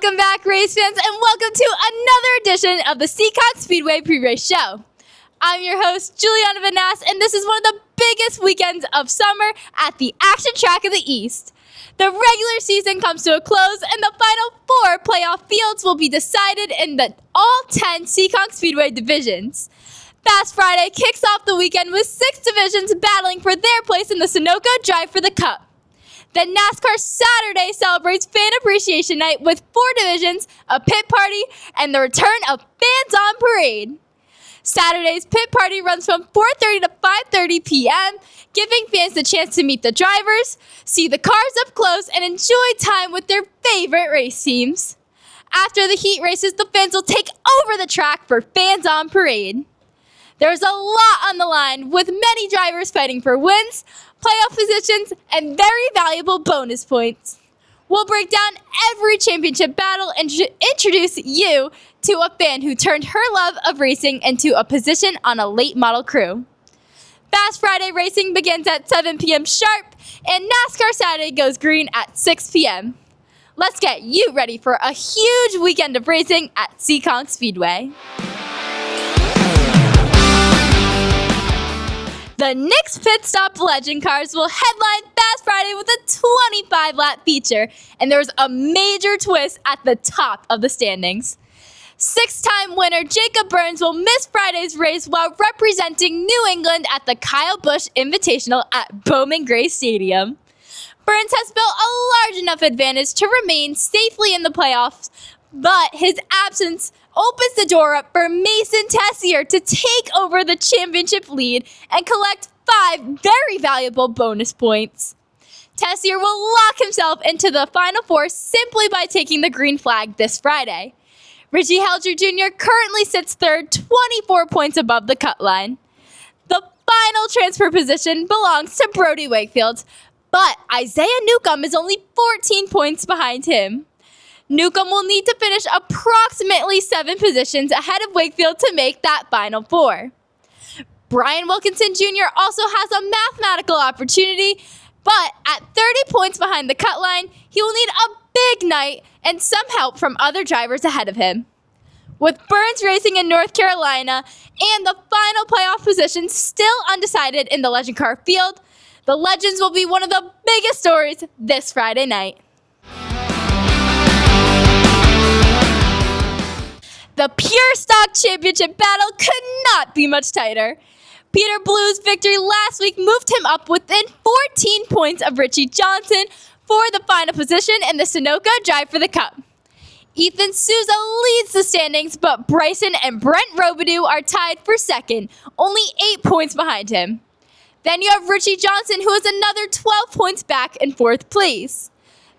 Welcome back, race fans, and welcome to another edition of the Seekonk Speedway pre-race show. I'm your host, Giuliana Vanasse, and this is one of the biggest weekends of summer at the action track of the East. The regular season comes to a close, and the final 4 playoff fields will be decided in the all 10 Seekonk Speedway divisions. Fast Friday kicks off the weekend with 6 divisions battling for their place in the Sunoco Drive for the Cup. Then NASCAR Saturday celebrates Fan Appreciation Night with 4 divisions, a pit party, and the return of Fans on Parade. Saturday's pit party runs from 4:30 to 5:30 p.m., giving fans the chance to meet the drivers, see the cars up close, and enjoy time with their favorite race teams. After the heat races, the fans will take over the track for Fans on Parade. There's a lot on the line, with many drivers fighting for wins, playoff positions, and very valuable bonus points. We'll break down every championship battle and introduce you to a fan who turned her love of racing into a position on a late model crew. Fast Friday racing begins at 7 p.m. sharp, and NASCAR Saturday goes green at 6 p.m. Let's get you ready for a huge weekend of racing at Seekonk Speedway. The Knicks Pit Stop Legend Cars will headline Fast Friday with a 25-lap feature, and there's a major twist at the top of the standings. 6-time winner Jacob Burns will miss Friday's race while representing New England at the Kyle Busch Invitational at Bowman Gray Stadium. Burns has built a large enough advantage to remain safely in the playoffs, but his absence opens the door up for Mason Tessier to take over the championship lead and collect 5 very valuable bonus points. Tessier will lock himself into the Final Four simply by taking the green flag this Friday. Richie Helger Jr. currently sits third, 24 points above the cut line. The final transfer position belongs to Brody Wakefield, but Isaiah Newcomb is only 14 points behind him. Newcomb will need to finish approximately 7 positions ahead of Wakefield to make that Final Four. Brian Wilkinson Jr. also has a mathematical opportunity, but at 30 points behind the cut line, he will need a big night and some help from other drivers ahead of him. With Burns racing in North Carolina and the final playoff position still undecided in the Legend Car field, the Legends will be one of the biggest stories this Friday night. The Pure Stock Championship battle could not be much tighter. Peter Blue's victory last week moved him up within 14 points of Richie Johnson for the final position in the Sunoco Drive for the Cup. Ethan Souza leads the standings, but Bryson and Brent Robidoux are tied for second, only 8 points behind him. Then you have Richie Johnson, who is another 12 points back in 4th place.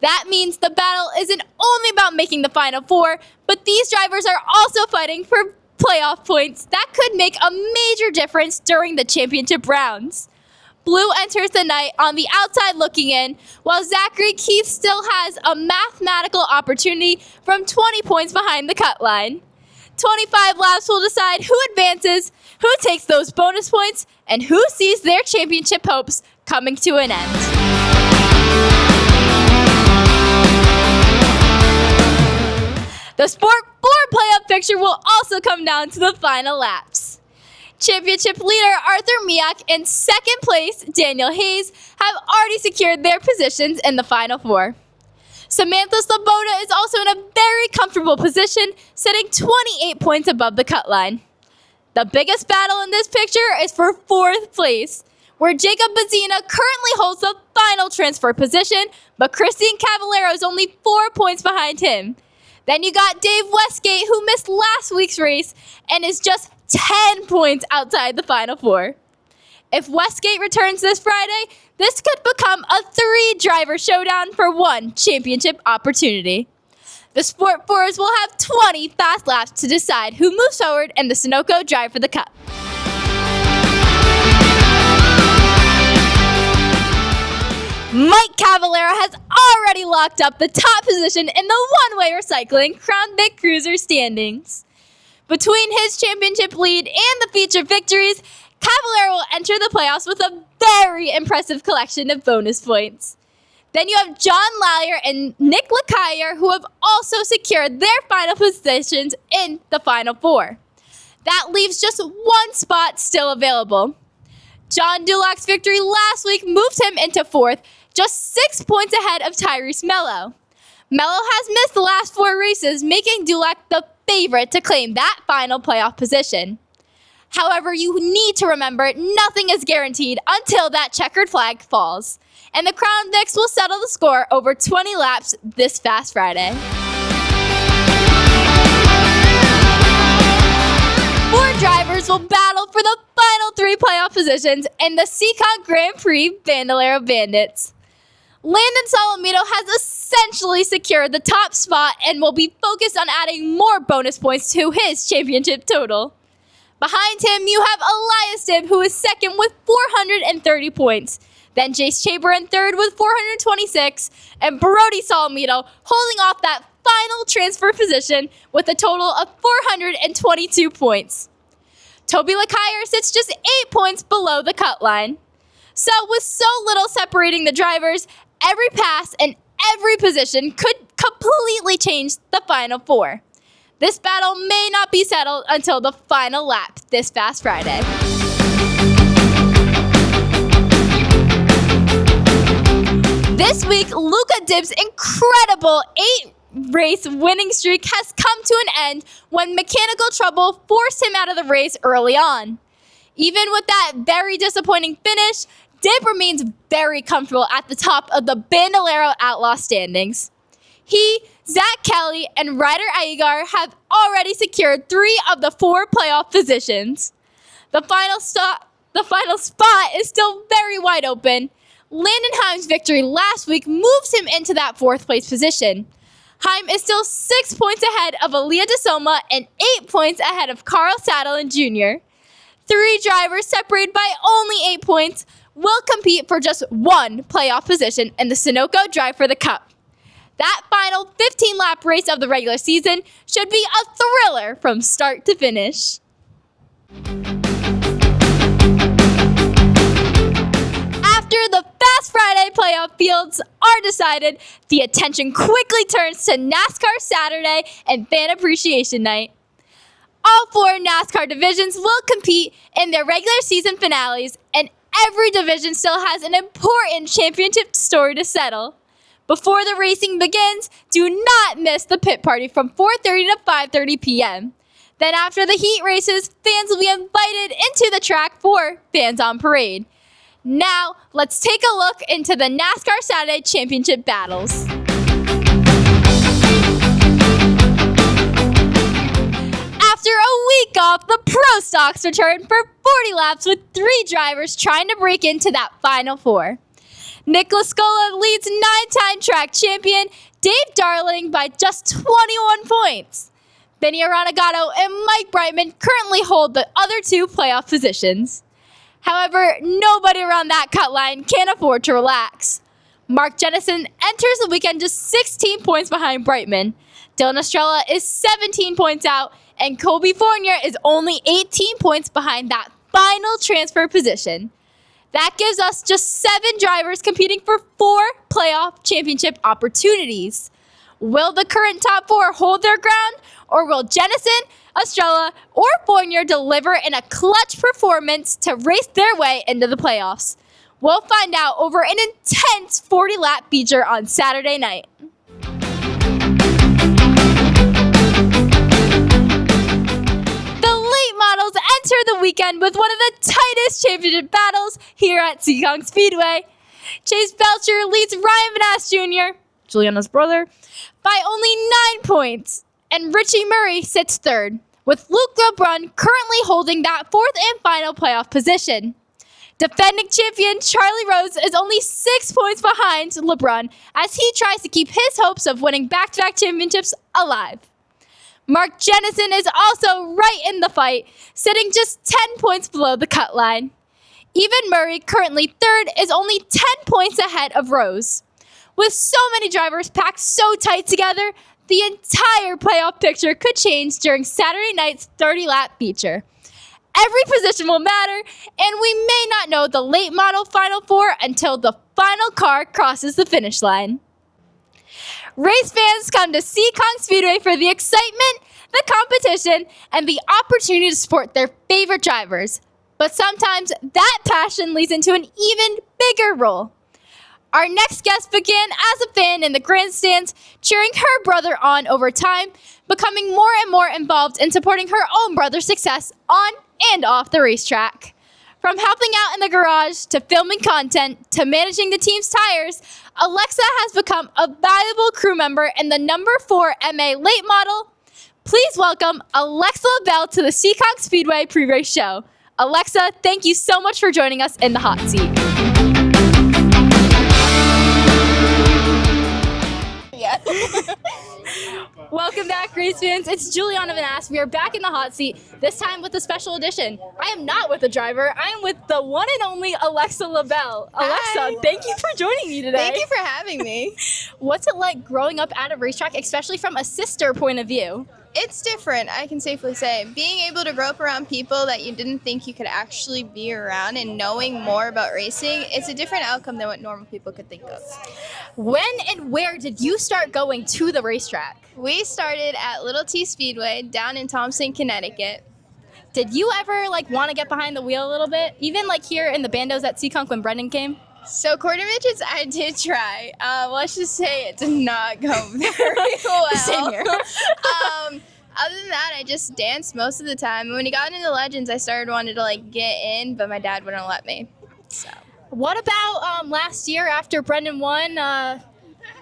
That means the battle isn't only about making the Final Four, but these drivers are also fighting for playoff points that could make a major difference during the championship rounds. Blue enters the night on the outside looking in, while Zachary Keith still has a mathematical opportunity from 20 points behind the cut line. 25 laps will decide who advances, who takes those bonus points, and who sees their championship hopes coming to an end. The Sport 4 playoff picture will also come down to the final laps. Championship leader Arthur Miak and second place Daniel Hayes have already secured their positions in the Final Four. Samantha Sloboda is also in a very comfortable position, sitting 28 points above the cut line. The biggest battle in this picture is for 4th place, where Jacob Bazina currently holds the final transfer position, but Christian Cavallero is only 4 points behind him. Then you got Dave Westgate, who missed last week's race and is just 10 points outside the Final Four. If Westgate returns this Friday, this could become a 3-driver showdown for 1 championship opportunity. The Sport 4s will have 20 fast laps to decide who moves forward in the Sunoco Drive for the Cup. Mike Cavallero has already locked up the top position in the one-way recycling Crown Vic Cruiser standings. Between his championship lead and the feature victories, Cavallero will enter the playoffs with a very impressive collection of bonus points. Then you have John Lallier and Nick Lecquier, who have also secured their final positions in the Final Four. That leaves just one spot still available. John Dulac's victory last week moved him into fourth, just 6 points ahead of Tyrese Mello. Mello has missed the last 4 races, making Dulac the favorite to claim that final playoff position. However, you need to remember nothing is guaranteed until that checkered flag falls, and the Crown Vics will settle the score over 20 laps this Fast Friday. 4 drivers will battle for the final 3 playoff positions in the Seekonk Grand Prix Bandolero Bandits. Landon Solomito has essentially secured the top spot and will be focused on adding more bonus points to his championship total. Behind him, you have Elias Dibb, who is second with 430 points. Then Jace Chaber in third with 426, and Brody Solomito holding off that final transfer position with a total of 422 points. Toby Lecquier sits just 8 points below the cut line. So with so little separating the drivers, every pass and every position could completely change the Final Four. This battle may not be settled until the final lap this Fast Friday. This week, Luka Dibb's incredible 8-race winning streak has come to an end when mechanical trouble forced him out of the race early on. Even with that very disappointing finish, Dibb remains very comfortable at the top of the Bandolero outlaw standings. He, Zach Kelly, and Ryder Aguilar have already secured 3 of the 4 playoff positions. The final spot is still very wide open. Landon Heim's victory last week moves him into that 4th place position. Heim is still 6 points ahead of Aaliyah DeSoma and 8 points ahead of Carl Saddleton Jr. 3 drivers separated by only 8 points will compete for just 1 playoff position in the Sunoco Drive for the Cup. That final 15-lap race of the regular season should be a thriller from start to finish. After the Fast Friday playoff fields are decided, the attention quickly turns to NASCAR Saturday and Fan Appreciation Night. All 4 NASCAR divisions will compete in their regular season finales, and every division still has an important championship story to settle. Before the racing begins, do not miss the pit party from 4:30 to 5:30 p.m. Then after the heat races, fans will be invited into the track for Fans on Parade. Now, let's take a look into the NASCAR Saturday Championship battles. After a week off, the Pro Stocks return for 40 laps with 3 drivers trying to break into that Final Four. Nicholas Scola leads 9-time track champion Dave Darling by just 21 points. Benny Aranagato and Mike Brightman currently hold the other 2 playoff positions. However, nobody around that cut line can afford to relax. Mark Jennison enters the weekend just 16 points behind Brightman. Dylan Estrella is 17 points out, and Colby Fournier is only 18 points behind that final transfer position. That gives us just 7 drivers competing for 4 playoff championship opportunities. Will the current top 4 hold their ground, or will Jennison, Estrella, or Fournier deliver in a clutch performance to race their way into the playoffs? We'll find out over an intense 40-lap feature on Saturday night. Models enter the weekend with one of the tightest championship battles here at Seekonk Speedway. Chase Belcher leads Ryan Vanasse Jr., Giuliana's brother, by only 9 points, and Richie Murray sits third, with Luke LeBrun currently holding that 4th and final playoff position. Defending champion Charlie Rose is only 6 points behind LeBrun as he tries to keep his hopes of winning back-to-back championships alive. Mark Jennison is also right in the fight, sitting just 10 points below the cut line. Even Murray, currently third, is only 10 points ahead of Rose. With so many drivers packed so tight together, the entire playoff picture could change during Saturday night's 30-lap feature. every position will matter, and we may not know the late model Final Four until the final car crosses the finish line. Race fans come to Seekonk Speedway for the excitement, the competition, and the opportunity to support their favorite drivers. But sometimes that passion leads into an even bigger role. Our next guest began as a fan in the grandstands, cheering her brother on over time, becoming more and more involved in supporting her own brother's success on and off the racetrack. From helping out in the garage, to filming content, to managing the team's tires, Alexa has become a valuable crew member in the number 4 MA late model. Please welcome Alexa LaBelle to the Seekonk Speedway pre-race show. Alexa, thank you so much for joining us in the hot seat. Yeah. Welcome back, race fans. It's Giuliana Vanasse. We are back in the hot seat, this time with a special edition. I am not with the driver. I am with the one and only Alexa LaBelle. Alexa, Hi. thank you for joining me today. Thank you for having me. What's it like growing up at a racetrack, especially from a sister point of view? It's different, I can safely say. Being able to grow up around people that you didn't think you could actually be around and knowing more about racing, it's a different outcome than what normal people could think of. When and where did you start going to the racetrack? We started at Little T Speedway down in Thompson, Connecticut. Did you ever want to get behind the wheel a little bit? Even here in the bandos at Seekonk when Brendan came? So quarter midgets, I did try. Let's just say it did not go very well. Same here. Other than that, I just danced most of the time. When he got into Legends, I started wanting to get in, but my dad wouldn't let me. So. What about last year after Brendan won,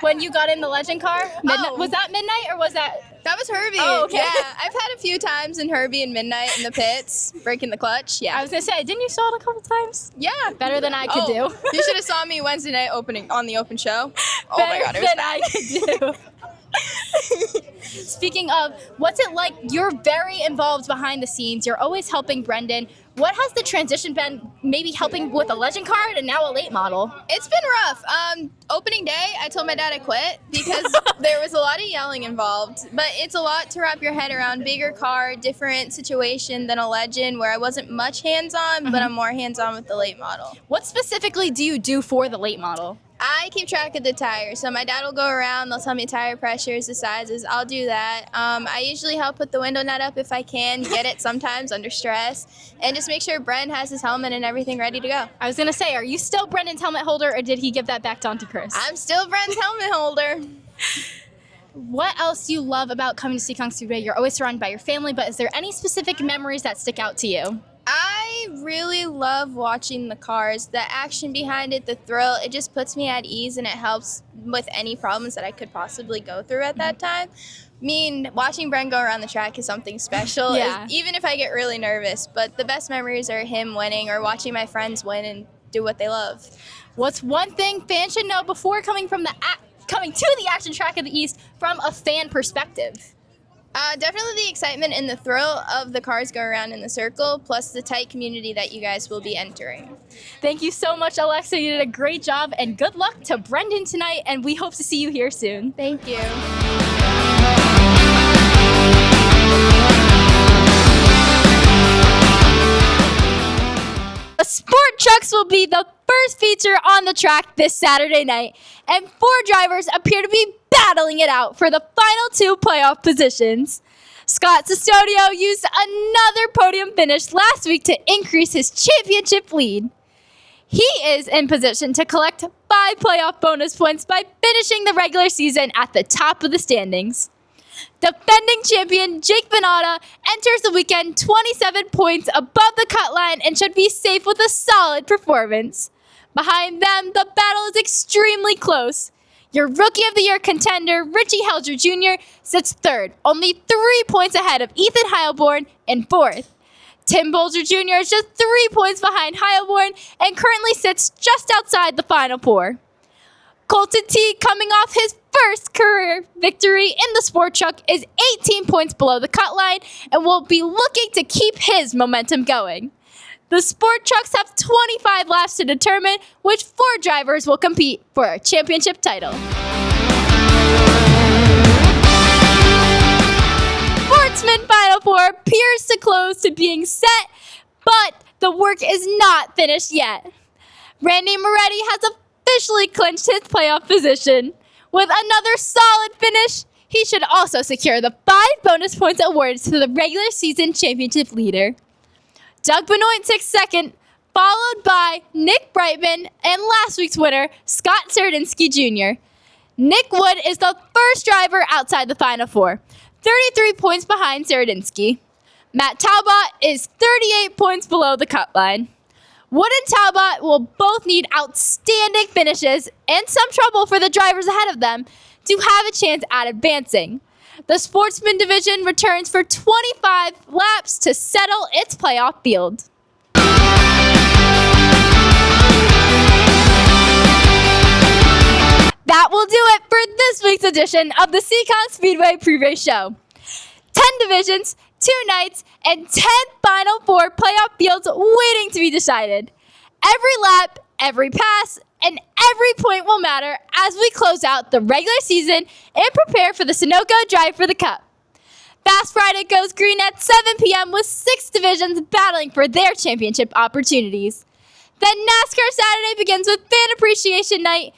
when you got in the Legend car? Was that Midnight or was that? That was Herbie. Oh, okay. Yeah, I've had a few times in Herbie and Midnight in the pits, breaking the clutch. Yeah. I was gonna say, didn't you stall it a couple times? Yeah. Better than I could do. You should have saw me Wednesday night on the open show. Oh my God, it was than I could do. Speaking of, what's it like? You're very involved behind the scenes. You're always helping Brendan. What has the transition been, maybe helping with a Legend card and now a late model? It's been rough. Opening day, I told my dad I quit because there was a lot of yelling involved. But it's a lot to wrap your head around. Bigger car, different situation than a Legend where I wasn't much hands-on, but I'm more hands-on with the late model. What specifically do you do for the late model? I keep track of the tires. So my dad will go around, they'll tell me tire pressures, the sizes, I'll do that. I usually help put the window net up if I can, get it sometimes under stress, and just make sure Bren has his helmet and everything ready to go. I was going to say, are you still Brendan's helmet holder or did he give that back to Auntie Chris? I'm still Bren's helmet holder. What else do you love about coming to Seekonk Speedway? You're always surrounded by your family, but is there any specific memories that stick out to you? I really love watching the cars, the action behind it, the thrill. It just puts me at ease and it helps with any problems that I could possibly go through at that time. I mean, watching Bren go around the track is something special, even if I get really nervous. But the best memories are him winning or watching my friends win and do what they love. What's one thing fans should know before coming to the action track of the East from a fan perspective? Definitely the excitement and the thrill of the cars go around in the circle, plus the tight community that you guys will be entering. Thank you so much, Alexa. You did a great job, and good luck to Brendan tonight, and we hope to see you here soon. Thank you. The sport trucks will be the first feature on the track this Saturday night, and 4 drivers appear to be battling it out for the final 2 playoff positions. Scott Custodio used another podium finish last week to increase his championship lead. He is in position to collect 5 playoff bonus points by finishing the regular season at the top of the standings. Defending champion Jake Vanasse enters the weekend 27 points above the cut line and should be safe with a solid performance. Behind them, the battle is extremely close. Your Rookie of the Year contender, Richie Helger Jr., sits 3rd, only 3 points ahead of Ethan Heilborn in 4th. Tim Bolger Jr. is just 3 points behind Heilborn and currently sits just outside the Final 4. Colton T, coming off his first career victory in the sport truck, is 18 points below the cut line and will be looking to keep his momentum going. The sport trucks have 25 laps to determine which 4 drivers will compete for a championship title. Sportsman Sportsman Final Four appears to close to being set, but the work is not finished yet. Randy Moretti has officially clinched his playoff position. With another solid finish, he should also secure the 5 bonus points awarded to the regular season championship leader. Doug Benoit takes second, followed by Nick Brightman and last week's winner, Scott Serdinsky Jr. Nick Wood is the first driver outside the Final Four, 33 points behind Serdinsky. Matt Talbot is 38 points below the cut line. Wood and Talbot will both need outstanding finishes and some trouble for the drivers ahead of them to have a chance at advancing. The Sportsman division returns for 25 laps to settle its playoff field. That will do it for this week's edition of the Seekonk Speedway pre-race show. 10 divisions, 2 nights, and 10 Final Four playoff fields waiting to be decided. Every lap, every pass, and every point will matter as we close out the regular season and prepare for the Sunoco Drive for the Cup. Fast Friday goes green at 7 p.m. with 6 divisions battling for their championship opportunities. Then NASCAR Saturday begins with Fan Appreciation Night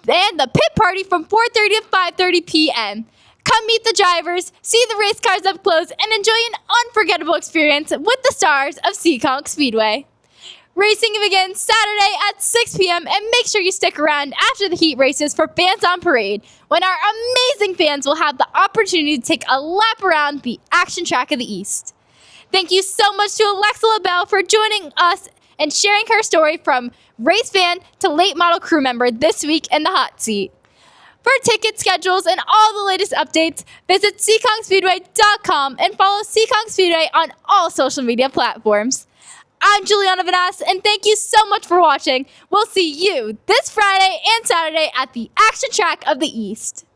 and the pit party from 4:30 to 5:30 p.m. Come meet the drivers, see the race cars up close, and enjoy an unforgettable experience with the stars of Seekonk Speedway. Racing begins Saturday at 6 p.m. and make sure you stick around after the heat races for Fans on Parade, when our amazing fans will have the opportunity to take a lap around the action track of the East. Thank you so much to Alexa LaBelle for joining us and sharing her story from race fan to late model crew member this week in the hot seat. For ticket schedules and all the latest updates, visit SeekonkSpeedway.com and follow Seekonk Speedway on all social media platforms. I'm Giuliana Vanasse, and thank you so much for watching. We'll see you this Friday and Saturday at the action track of the East.